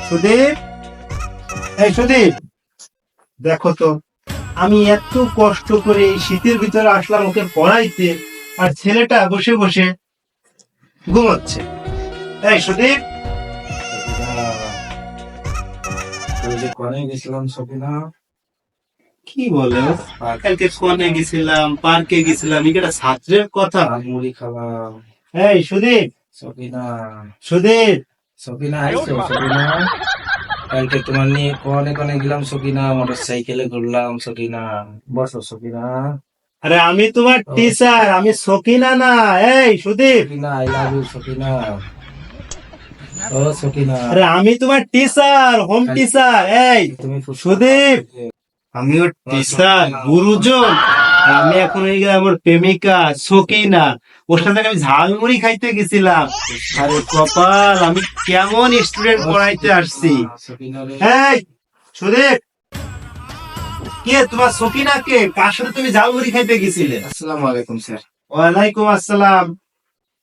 সুদীপ, এই সুদীপ, দেখো তো আমি এত কষ্ট করে এই শীতের ভিতরে আসলাম ওকে পড়াইতে, আর ছেলেটা বসে বসে ঘুমোচ্ছে। এই সুদীপ, কি বলে ও? কালকে কোনে গেছিলাম, পার্কে গেছিলাম, এটা ছাত্রের কথা। মুড়ি খাওয়াম। এই সুদীপ, সকিনা, সুদীপ, সকিনা আইসো সকিনা। কালকে তোমার নিয়ে কনে কনে গেলাম সকিনা, মোটর সাইকেলে ঘুরলাম সকিনা। বসো সকিনা। আরে আমি তোমার টিচার, আমি সকিনা না। এই Sudip, Sakina I love you Sakina. ও সকিনা, আরে আমি তোমার টিচার, হোম টিচার। এই তুমি সুদীপ, আমিও টিচার, গুরুজন। আর আমি এখন এই আমার প্রেমিকা সকিনা, ওর সাথে আমি ঝালমুড়ি খাইতে গেছিলাম। আরে কপাল, আমি কেমন স্টুডেন্ট পড়াইতে আসছি। সকিনা রে। এই সুদীপ, কে তোমার সকিনা? কে, কার সাথে তুমি ঝালমুড়ি খাইতে গেছিলে? আসসালামু আলাইকুম স্যার। ওয়ালাইকুম আসসালাম।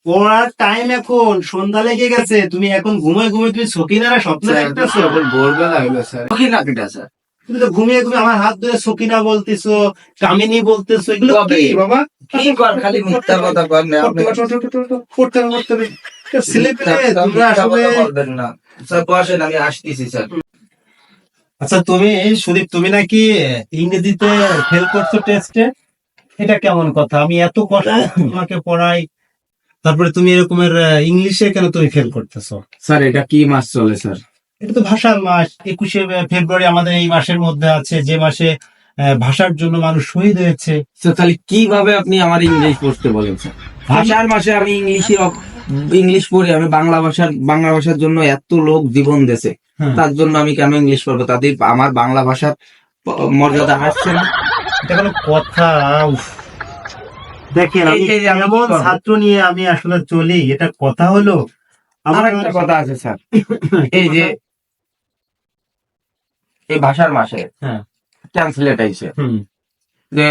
পড়ার টাইম, এখন সন্ধ্যা লেগে গেছে, তুমি এখন ঘুমায় ঘুমিয়ে তুমি সকিনারা স্বপ্ন দেখতেছো? ভোরবেলা হইলো স্যার। সকিনা কিটা স্যার? তুমি তো ঘুমিয়ে ঘুমিয়ে আমার হাত ধরে সকিনা বলতেছো, কামিনী বলতেছো, এগুলো কবে? কি বাবা? কি কর, খালি মিথ্যা কথা কর না আপনি। পড়তে হবে, পড়তে হবে। ছেলে পেলে তোমরা আসলে। বলবেন না স্যার, বসেন আমি আসতেছি স্যার। আচ্ছা তুমি, সুদীপ, তুমি নাকি ইংরেজিতে ফেল করছো টেস্টে? এটা কেমন কথা? আমি এত কষ্ট করে তোমাকে পড়াই, তারপরে তুমি এরকমের ইংলিশে কেন তুমি ফেল করতেছো? স্যার এটা কি মাস চলে স্যার? এটা তো ভাষার মাস। 21শে ফেব্রুয়ারি আমাদের এই মাসের মধ্যে আছে, যে মাসে ভাষার জন্য মানুষ শহীদ হয়েছে। স্যার তাহলে কিভাবে আপনি আমার ইংলিশ পড়তে বলেন স্যার? ভাষার মাসে আমি ইংলিশ পড়ি। আমি বাংলা ভাষার জন্য এত লোক জীবন দিয়েছে, হ্যাঁ। তার জন্য আমি কেন ইংলিশ পড়বো? তাদের আমার বাংলা ভাষার মর্যাদা আসছে না। এটা কোনো কথা? উফ। দেখেন, আমি এই যে আমি এমন কি করবো? ছাত্র নিয়ে আমি আসলে চলি, এটা কথা হলো? আমার একটা কথা আছে স্যার, এই যে এই ভাষার মাসে হ্যাঁ। ট্রান্সলেট আইছে হুম। যে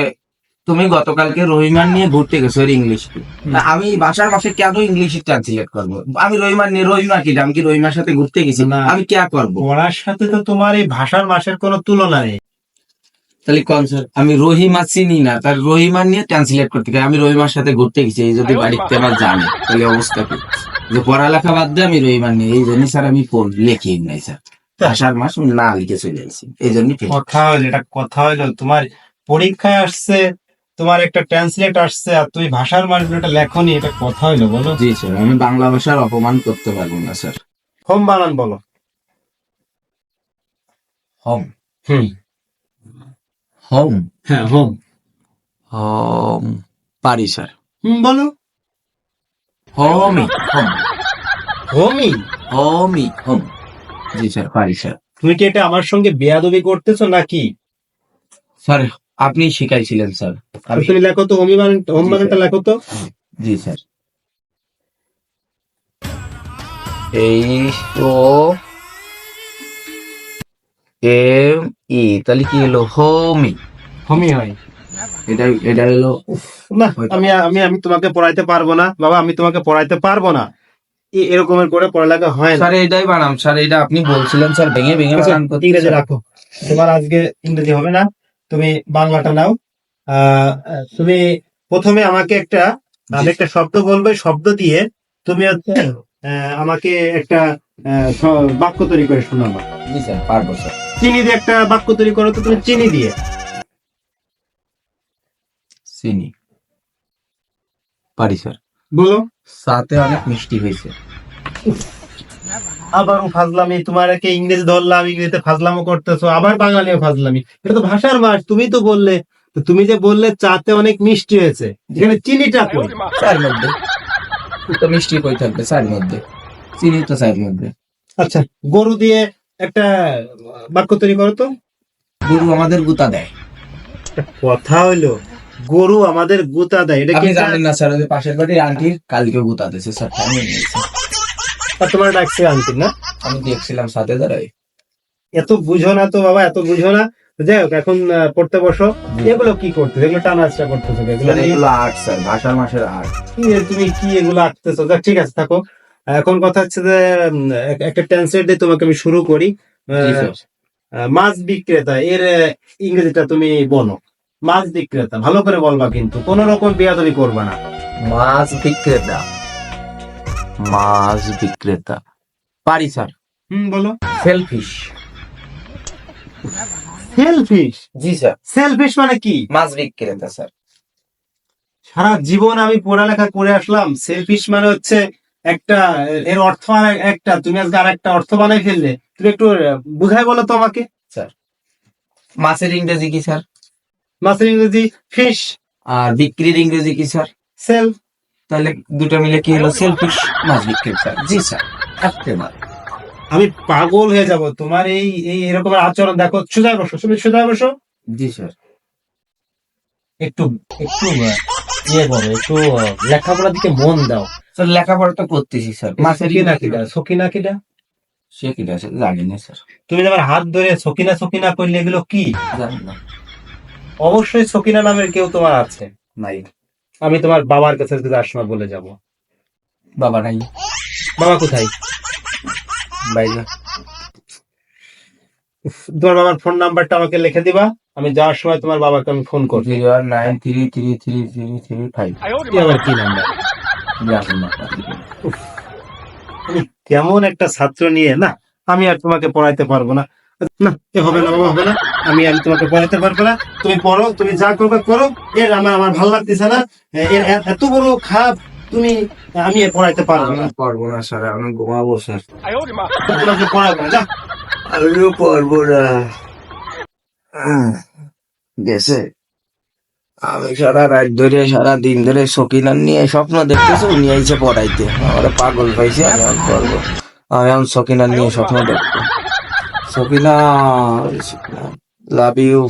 তুমি গতকালকে রহিমান নিয়ে ঘুরতে গেছো ইংলিশ। আমি ভাষার মাসে কেন ইংলিশ ট্রান্সলেট করবো? আমি রহিমান নিয়ে, রহিমা কি, আমি কি রহিমার সাথে ঘুরতে গেছি? না। আমি কে করবো? পড়ার সাথে তো তোমার এই ভাষার মাসের কোনো তুলনা নেই। তাহলে কোন স্যার? আমি রহিমা চিনি না, তার রহিমান নিয়ে ট্রান্সলেট করতে গেছি। আমি রহিমার সাথে ঘুরতে গেছি, এই যদি বাড়িতে আমার জানে তাহলে অবস্থা কি? যে পড়ালেখা বাদ দিয়ে আমি রহিমান নিয়ে, এই জন্য স্যার আমি লেখি নাই স্যার। ভাষার মাস আমি না লিখে চলে আসছি, এই জন্য। কথা হলো, এটা কথা হলো? তোমার পরীক্ষায় আসছে, তোমার একটা ট্রান্সলেট আসছে, আর তুমি ভাষার মাসগুলো এটা লেখনি, এটা কথা হলো বলো? জি স্যার, আমি বাংলা ভাষার অপমান করতে পারবো না স্যার। হোম বানান বলো। হোম, হুম। হোম, হ্যাঁ, হোম। হোম পারি স্যার। বলো। হোমি, হোম, হোমি। হোমি, হোম। জি স্যার, পারি স্যার। তুমি কি এটা আমার সঙ্গে বেয়াদবি করতেছো নাকি? স্যার আপনি শিখাইছিলেন স্যার। তুমি লেখো তো, হোম বানানটা লেখো তো। জি স্যার। HO ME, তাহলে কি হলো? হোমি। হোমি হয়। এটা হলো। না, আমি আমি আমি তোমাকে পড়াইতে পারবো না বাবা, আমি তোমাকে পড়াইতে পারবো না। এরকমের করে পড়ালেখা হয় না। স্যার এটাই বানাম স্যার, এটা আপনি বলছিলেন স্যার, ভেঙে ভেঙে আচ্ছা, বানান করতে। ইংরেজি রাখো। তোমার আজকে ইংরেজি হবে না, তুমি বাংলাটা নাও। তুমি প্রথমে আমাকে আমি একটা শব্দ বলবো, এই শব্দ দিয়ে তুমি হচ্ছে আমাকে একটা বাক্য তৈরি করে শোনাবো। জি স্যার, পারবো স্যার। চিনি দিয়ে একটা বাক্য তৈরি করো তো, তুমি চিনি দিয়ে। চিনি পারি স্যার। বলো। সাথে অনেক মিষ্টি হয়েছে। আবারও ফাজলামি, তোমার একে ইংরেজি ধরলাম, ইংরেজিতে ফাজলামও করতেছো, আবার বাঙালিও ফাজলামি। এটা তো ভাষার মাস, তুমি তো বললে। তো তুমি যে বললে চাতে অনেক মিষ্টি হয়েছে, এখানে চিনিটা কই? চার মধ্যে তো মিষ্টি কই থাকবে? চার মধ্যে চিনি তো চার মধ্যে। আচ্ছা, গরু দিয়ে একটা বাক্য তৈরি করো তো। গরু আমাদের গুতা দেয়। কথা হইলো, গরু আমাদের গুতা দেয়, এটা কি? আপনি জানেন না স্যার, ওই পাশের বাড়ির আন্টির কালকে গুতা দিয়েছে স্যার, আমি নিয়েছি। তোমার ডাকছে আনতি না? আমি দেখছিলাম সাথে দাঁড়াই। এত বুঝো না তো বাবা, এত বুঝো না। যাই হোক, এখন পড়তে বসো। এগুলো কি করতে, এগুলো টানাচটা করতেছো? এগুলো এগুলো আর্ট স্যার, ভাষার মাসের আর্ট। তুমি কি এগুলো আঁকতেছো? ঠিক আছে, থাকো। এখন কথা হচ্ছে যে একটা ট্রান্সলেট দিয়ে তোমাকে আমি শুরু করি। জি স্যার। মাছ বিক্রেতা এর ইংরেজিটা তুমি বলো। মাছ বিক্রেতা ভালো করে বলবা, কিন্তু কোন রকম বেয়াদবি করবা না। মাছ বিক্রেতা, মাছ বিক্রেতা পারি স্যার। বলো। সেলফিশ। সেলফিশ? জি স্যার। সেলফিশ মানে কি? মাছ বিক্রেতা স্যার। সারা জীবন আমি পড়ালেখা করে আসলাম, সেলফিশ মানে হচ্ছে একটা, এর অর্থ একটা, তুমি আজকে আর একটা অর্থ বানাই ফেললে। তুমি একটু বুঝাই বলো তো আমাকে। স্যার মাছের ইংরেজি কি স্যার? মাছের ইংরেজি ফিশ। আর বিক্রির ইংরেজি কি স্যার? সেল। তাহলে দুটো মিলে কি হলো? সেলফিশ মাছ বিক্রেতা। জি স্যার, একেবারে। আমি পাগল হয়ে যাব তোমার এই এই এরকমের আচরণ। দেখো, সোজা বসো, তুমি সোজা বসো। জি স্যার। একটু একটু ইয়ে করো, একটু লেখাপড়ার দিকে মন দাও। স্যার লেখাপড়া তো করতেছি স্যার। মাছের সকিনা কিডা? সকিনা কিডা? সে কি আছে জানি না স্যার। তুমি যে আমার হাত ধরে সকিনা সকিনা করলে, এগুলো কি? জানি না। অবশ্যই সকিনা নামের কেউ তোমার আছে। নাই। আমি তোমার বাবার কাছে আজকে যাওয়ার সময় বলে যাব। বাবা নাই। বাবা কোথায়? বাইরে। তোমার বাবার ফোন নাম্বারটা আমাকে লিখে দিবা, আমি যাওয়ার সময় তোমার বাবাকে আমি ফোন করবো। 093333335। আবার কি নাম্বার? জানি না। তুমি কেমন একটা ছাত্র নিয়ে, না আমি আর তোমাকে পড়াইতে পারবো না। না, এ হবে না বাবা, হবে না। আমি আর তোমাকে পড়াইতে পারবো না। তুমি পড়ো, তুমি যা করবে করো। এর আমার আমার ভালো লাগতেছে না। এর এত বড় খারাপ তুমি, আমি আর পড়াইতে পারবো না। পারবো না স্যার, আমি ঘুমাবো স্যার। তোমাকে পড়াবো না, যা। আমিও পারবো না। গেছে। আমি সারা রাত ধরে সারা দিন ধরে সকিনার নিয়ে স্বপ্ন দেখতেছি, উনি আইসে পড়াইতে। আমার পাগল পাইছে, আমি আর পারবো। আমি এখন সকিনার নিয়ে স্বপ্ন দেখবো। Sakina, love you.